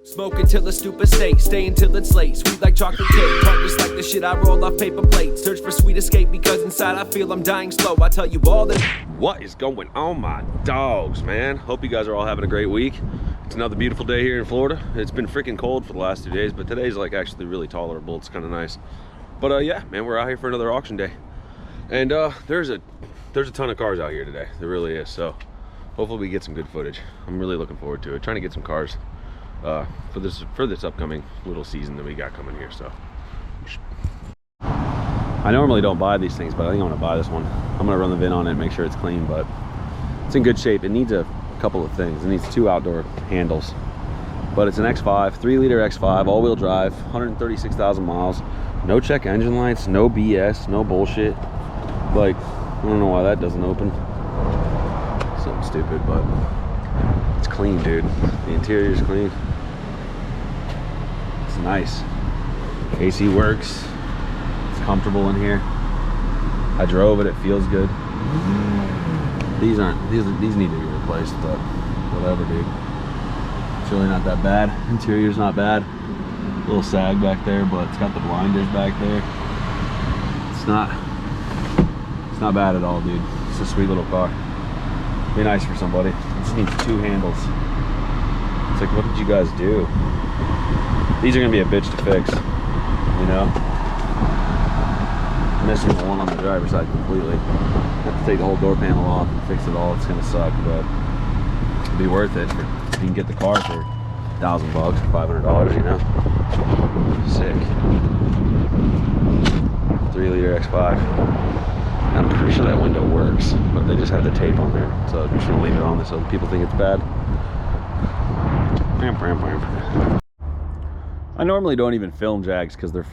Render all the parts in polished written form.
Smoking till a stupid state, stay until it's late. Sweet like chocolate cake, talk just like the shit I roll off paper plates. Search for sweet escape because inside I feel I'm dying slow. I tell you all that. What is going on, my dogs, man? Hope you guys are all having a great week. It's another beautiful day here in Florida. It's been freaking cold for the last 2 days, but today's like actually really tolerable. It's kind of nice. But yeah, man, we're out here for another auction day. And there's a ton of cars out here today. There really is. So hopefully we get some good footage. I'm really looking forward to it. Trying to get some cars for this upcoming little season that we got coming here. So I normally don't buy these things, but I think I'm gonna buy this one. I'm gonna run the VIN on it and make sure it's clean, but it's in good shape. It needs a couple of things. It needs 2 outdoor handles, but it's an X5, 3-liter X5, all-wheel drive, 136,000 miles, no check engine lights, no BS, no bullshit. Like, I don't know why that doesn't open. Something stupid, but it's clean, dude. The interior's clean. It's nice. AC works. It's comfortable in here. I drove it. It feels good. These need to be replaced, but whatever, dude. It's really not that bad. Interior's not bad. A little sag back there, but it's got the blinders back there. It's not bad at all, dude. It's a sweet little car. Be nice for somebody. It just needs 2 handles. It's like, what did you guys do? These are gonna be a bitch to fix, you know? Missing the one on the driver's side completely. Have to take the whole door panel off and fix it all. It's gonna suck, but it'd be worth it. You can get the car for $1,000 or $500, you know? Sick. 3-liter X5. I'm pretty sure that window works, but they just have the tape on there, so I'm just gonna leave it on there so people think it's bad. I normally don't even film Jags because they're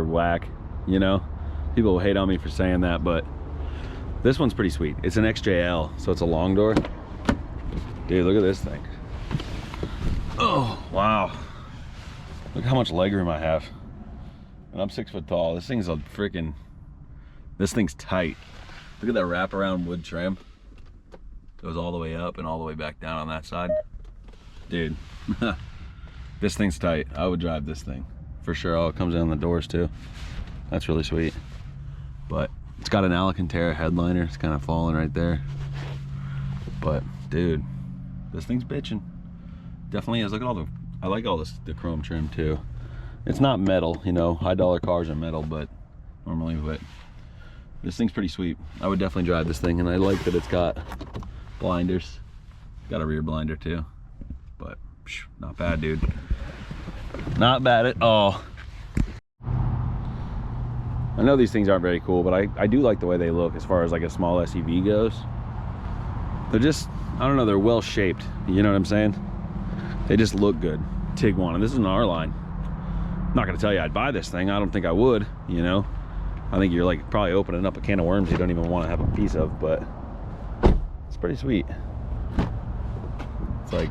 whack, you know? People will hate on me for saying that, but this one's pretty sweet. It's an XJL, so it's a long door. Dude, look at this thing. Oh, wow. Look how much legroom I have. And I'm 6 foot tall. This thing's tight. Look at that wraparound wood trim. Goes all the way up and all the way back down on that side. Dude, this thing's tight. I would drive this thing for sure. Oh, it comes in on the doors too. That's really sweet. But it's got an Alcantara headliner. It's kind of falling right there. But dude, this thing's bitching. Definitely is. Look at I like all the chrome trim too. It's not metal, you know, high dollar cars are metal, but this thing's pretty sweet. I would definitely drive this thing, and I like that it's got blinders. Got a rear blinder too, but not bad, dude. Not bad at all. I know these things aren't very cool, but I do like the way they look as far as like a small SUV goes. They're just, I don't know, they're well shaped. You know what I'm saying? They just look good. Tiguan, and this is an R line. I'm not gonna tell you I'd buy this thing. I don't think I would, you know? I think you're like probably opening up a can of worms you don't even want to have a piece of, but it's pretty sweet. It's like,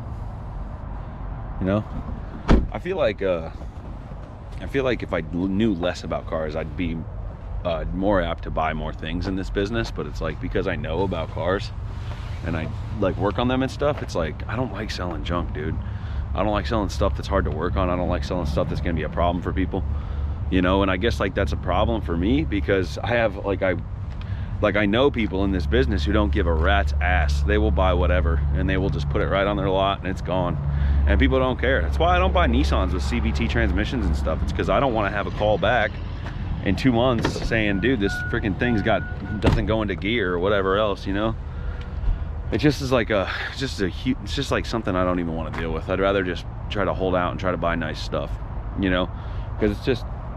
you know, I feel like if I knew less about cars, I'd be more apt to buy more things in this business. But it's like, because I know about cars and I like work on them and stuff, it's like, I don't like selling junk, dude. I don't like selling stuff that's hard to work on. I don't like selling stuff that's gonna be a problem for people, you know? And I guess like that's a problem for me because I have I know people in this business who don't give a rat's ass. They will buy whatever and they will just put it right on their lot and it's gone. And people don't care. That's why I don't buy Nissans with CVT transmissions and stuff. It's because I don't want to have a call back in 2 months saying, dude, this freaking thing's doesn't go into gear or whatever else, you know? It just is like it's just like something I don't even want to deal with. I'd rather just try to hold out and try to buy nice stuff, you know? Because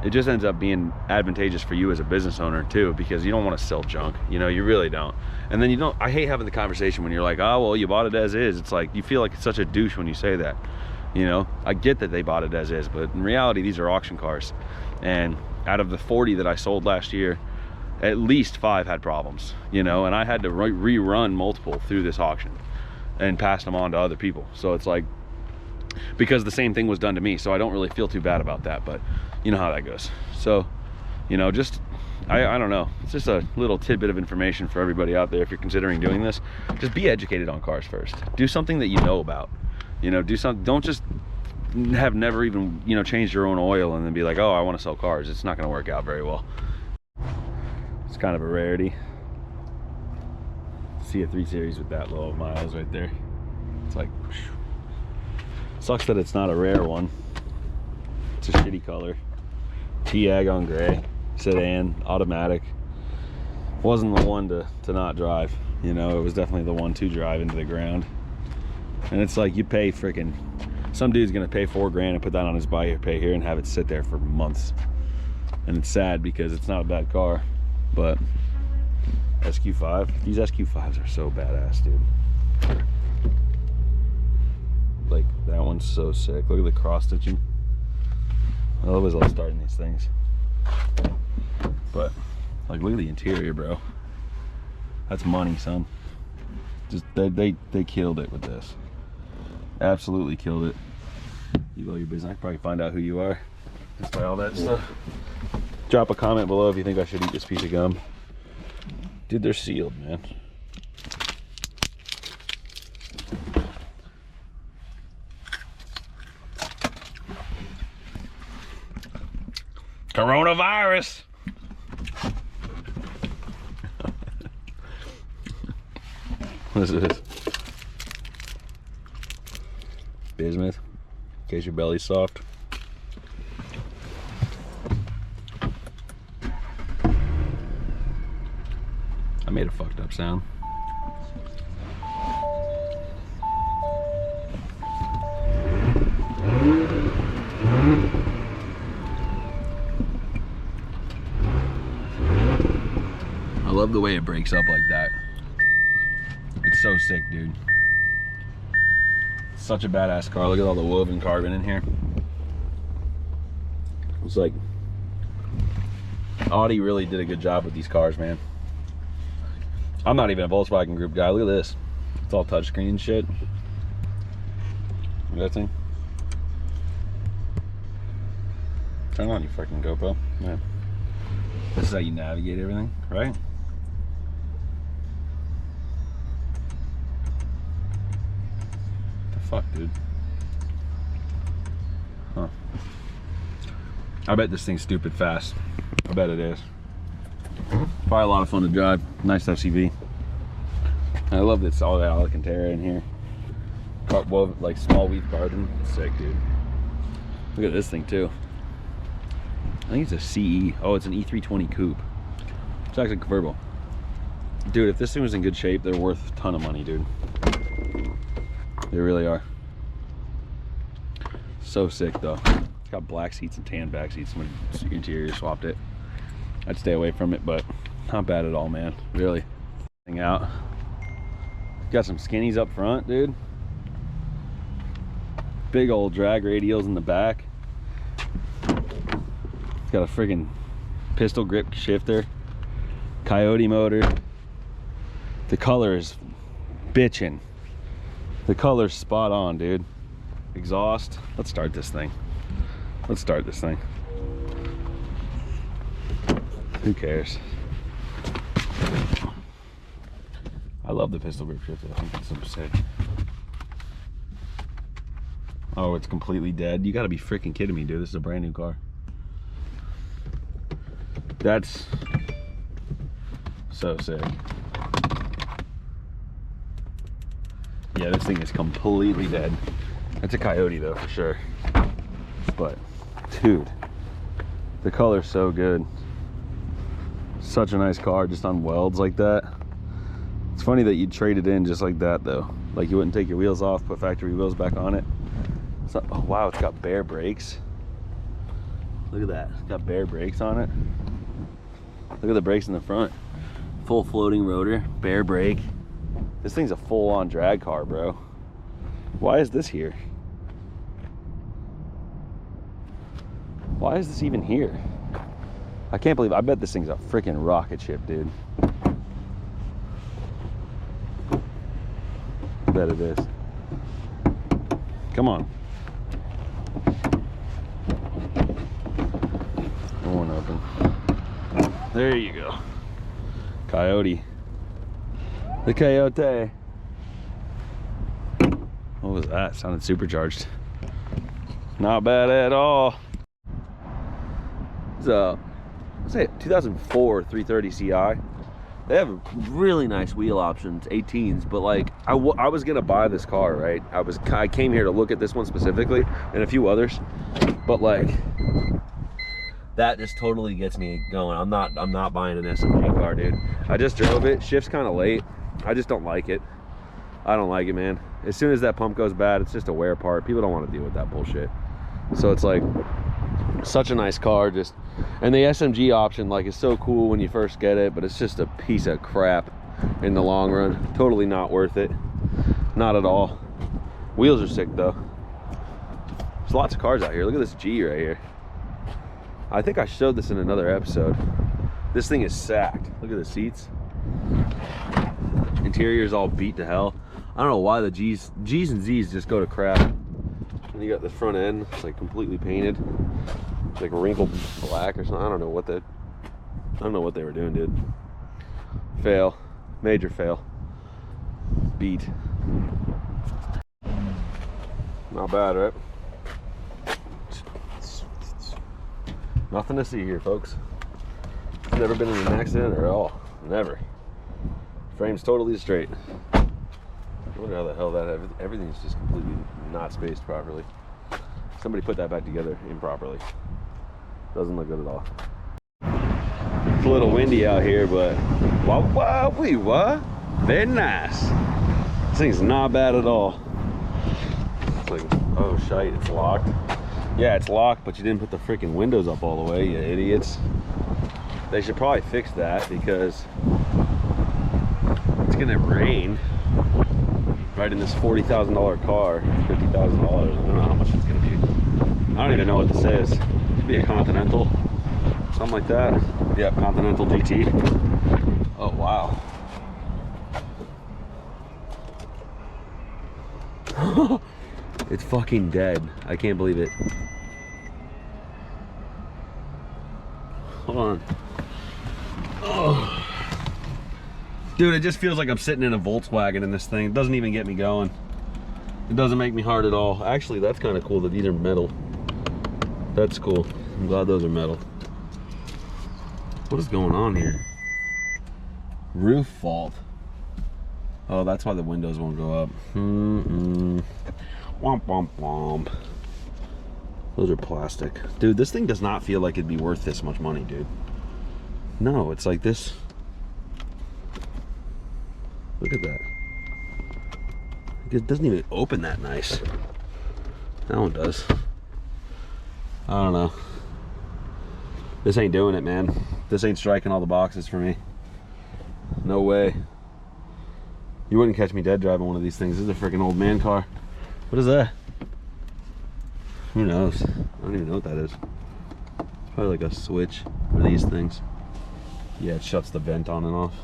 it just ends up being advantageous for you as a business owner too, because you don't want to sell junk, you know? You really don't. And then I hate having the conversation when you're like, oh, well, you bought it as is. It's like, you feel like it's such a douche when you say that, you know? I get that they bought it as is, but in reality, these are auction cars. And out of the 40 that I sold last year, at least 5 had problems, you know? And I had to rerun multiple through this auction and pass them on to other people. So it's like, because the same thing was done to me, so I don't really feel too bad about that, but you know how that goes. So, you know, just I don't know, it's just a little tidbit of information for everybody out there. If you're considering doing this, just be educated on cars first. Do something that you know about, you know, don't just have never even, you know, changed your own oil and then be like, oh, I want to sell cars. It's not going to work out very well. It's kind of a rarity. See a 3 Series with that low of miles right there. It's like, whew. Sucks that it's not a rare one. It's a shitty color. T-Ag on gray, sedan, automatic. Wasn't the one to not drive. You know, it was definitely the one to drive into the ground. And it's like, you pay freaking, some dude's gonna pay $4 grand and put that on his buy here, pay here, and have it sit there for months. And it's sad because it's not a bad car, but SQ5, these SQ5s are so badass, dude. Like, that one's so sick. Look at the cross stitching. I always love starting these things. But like, look at the interior, bro. That's money, son. Just they killed it with this. Absolutely killed it. You blow your business. I can probably find out who you are just by all that stuff. Drop a comment below if you think I should eat this piece of gum. Dude, they're sealed, man. Coronavirus. What is this? Bismuth, in case your belly's soft. I made a fucked up sound. I love the way it breaks up like that. It's so sick, dude. Such a badass car. Look at all the woven carbon in here. It's like Audi really did a good job with these cars, man. I'm not even a Volkswagen Group guy. Look at this. It's all touchscreen shit. Look at that thing. Turn on, you fucking GoPro. Yeah. This is how you navigate everything, right? Fuck, dude. Huh. I bet this thing's stupid fast. I bet it is. Probably a lot of fun to drive. Nice SUV. I love this, all that Alcantara in here. Like small weave carbon. Sick, dude. Look at this thing too. I think it's a CE. Oh, it's an E320 coupe. It's actually convertible. Dude, if this thing was in good shape, they're worth a ton of money, dude. They really are. So sick though. It's got black seats and tan back seats. When interior swapped it, I'd stay away from it, but not bad at all, man. Really. Thing out. Got some skinnies up front, dude. Big old drag radials in the back. It's got a friggin' pistol grip shifter. Coyote motor. The color is bitchin'. The color's spot on, dude. Exhaust. Let's start this thing. Let's start this thing. Who cares? I love the pistol grip shifter. I think it's so sick. Oh, it's completely dead. You gotta be freaking kidding me, dude. This is a brand new car. That's so sick. Yeah, this thing is completely dead. It's a Coyote though, for sure. But, dude, the color's so good. Such a nice car, just on welds like that. It's funny that you'd trade it in just like that though. Like you wouldn't take your wheels off, put factory wheels back on it. It's not, oh wow, it's got bare brakes. Look at that, it's got bare brakes on it. Look at the brakes in the front. Full floating rotor, bare brake. This thing's a full-on drag car, bro. Why is this here? Why is this even here? I can't believe, I bet this thing's a freaking rocket ship, dude. I bet it is. Come on. One open. There you go. Coyote. The Coyote. What was that? Sounded supercharged. Not bad at all. It's a, let's say 2004 330 Ci. They have really nice wheel options, 18s, but like I was gonna buy this car, right? I came here to look at this one specifically and a few others, but like that just totally gets me going. I'm not buying an SMG car, dude. I just drove it. Shift's kind of late. I just don't like it. I don't like it, man. As soon as that pump goes bad, it's just a wear part. People don't want to deal with that bullshit. So it's like such a nice car, just, and the SMG option like is so cool when you first get it, but it's just a piece of crap in the long run. Totally not worth it. Not at all. Wheels are sick though. There's lots of cars out here. Look at this G right here. I think I showed this in another episode. This thing is sacked. Look at the seats. Interior is all beat to hell. I don't know why the G's and Z's just go to crap. And you got the front end, it's like completely painted. It's like wrinkled black or something. I don't know what they were doing, dude. Fail. Major fail. Beat. Not bad, right? Nothing to see here, folks. It's never been in an accident at all. Never. Frame's totally straight. I wonder how the hell that everything's just completely not spaced properly. Somebody put that back together improperly. Doesn't look good at all. It's a little windy out here, but what? Very nice. This thing's not bad at all. It's like, oh shite, it's locked. Yeah, it's locked, but you didn't put the freaking windows up all the way, you idiots. They should probably fix that because it's gonna rain right in this $40,000 car, $50,000. I don't know how much it's gonna be. I don't even know what this is. It could be a Continental, something like that. Yeah, Continental GT. Oh wow. It's fucking dead. I can't believe it. Hold on. Oh. Dude, it just feels like I'm sitting in a Volkswagen in this thing. It doesn't even get me going. It doesn't make me hard at all. Actually, that's kind of cool that these are metal. That's cool. I'm glad those are metal. What is going on here? Roof fault. Oh, that's why the windows won't go up. Womp, womp, womp. Those are plastic. Dude, this thing does not feel like it'd be worth this much money, dude. No, it's like this. Look at that. It doesn't even open that nice. That one does. I don't know. This ain't doing it, man. This ain't striking all the boxes for me. No way. You wouldn't catch me dead driving one of these things. This is a freaking old man car. What is that? Who knows? I don't even know what that is. It's probably like a switch for these things. Yeah, it shuts the vent on and off.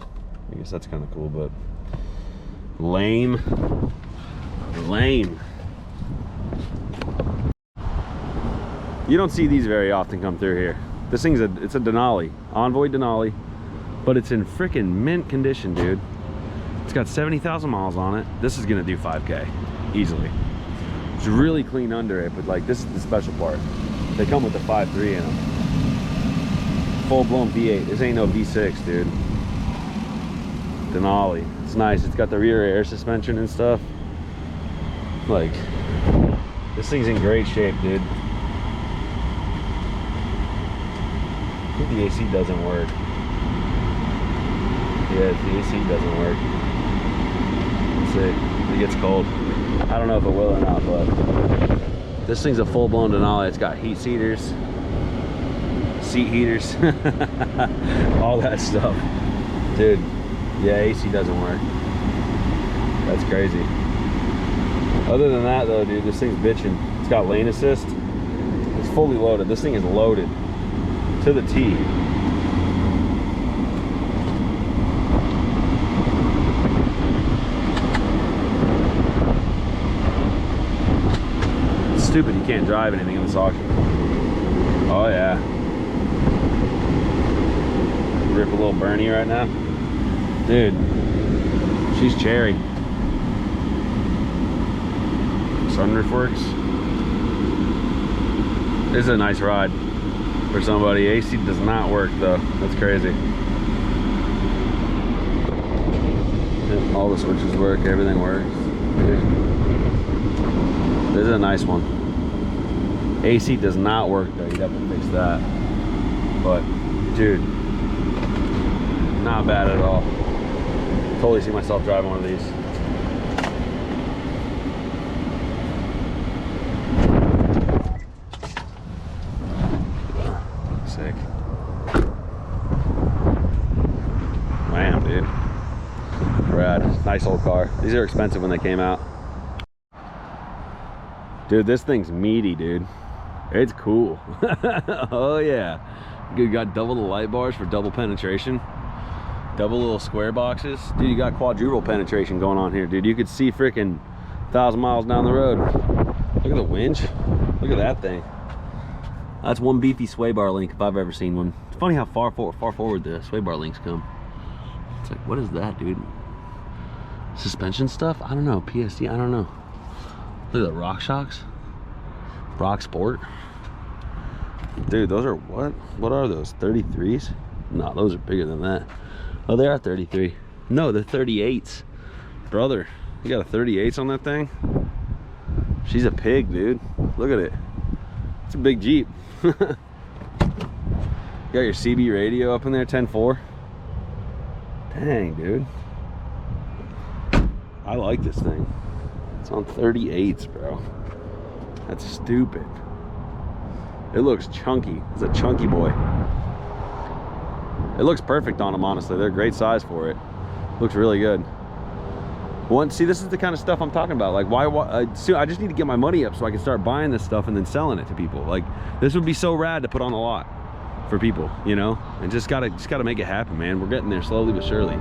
I guess that's kind of cool, but lame. Lame. You don't see these very often come through here. This thing's it's a Denali, Envoy Denali, but it's in freaking mint condition, dude. It's got 70,000 miles on it. This is gonna do 5K easily. It's really clean under it, but like this is the special part. They come with the 5.3 in them. Full-blown V8. This ain't no V6, dude. Denali. It's nice. It's got the rear air suspension and stuff. Like, this thing's in great shape, dude. I think the AC doesn't work. Yeah, the AC doesn't work. Let's see. It gets cold. I don't know if it will or not, but this thing's a full-blown Denali. It's got heat seaters, seat heaters, all that stuff. Dude, yeah, AC doesn't work. That's crazy. Other than that though, dude, this thing's bitching. It's got lane assist. It's fully loaded. This thing is loaded to the T. It's stupid you can't drive anything in this auction. Oh yeah. Rip a little Bernie right now. Dude, she's cherry. Sunroof works. This is a nice ride for somebody. AC does not work though. That's crazy. All the switches work, everything works. This is a nice one. AC does not work though, you'd have to fix that. But dude, not bad at all. Totally see myself driving one of these. Sick. Wham, dude. Rad. Nice old car. These are expensive when they came out. Dude, this thing's meaty, dude. It's cool. Oh yeah. You got double the light bars for double penetration. Double little square boxes. Dude, you got quadruple penetration going on here, dude. You could see freaking 1,000 miles down the road. Look at the winch. Look at that thing. That's one beefy sway bar link if I've ever seen one. It's funny how far forward the sway bar links come. It's like, what is that, dude? Suspension stuff? I don't know. PSD? I don't know. Look at the rock shocks. Rock Sport. Dude, those are what? What are those? 33s? No, those are bigger than that. Oh, they are 33. No, they're 38s. Brother, you got a 38s on that thing? She's a pig, dude. Look at it. It's a big Jeep. You got your CB radio up in there, 10.4. Dang, dude. I like this thing. It's on 38s, bro. That's stupid. It looks chunky. It's a chunky boy. It looks perfect on them, honestly. They're a great size for it. Looks really good. See, this is the kind of stuff I'm talking about. Like, why I just need to get my money up so I can start buying this stuff and then selling it to people. Like, this would be so rad to put on the lot for people, you know? And just gotta make it happen, man. We're getting there slowly but surely.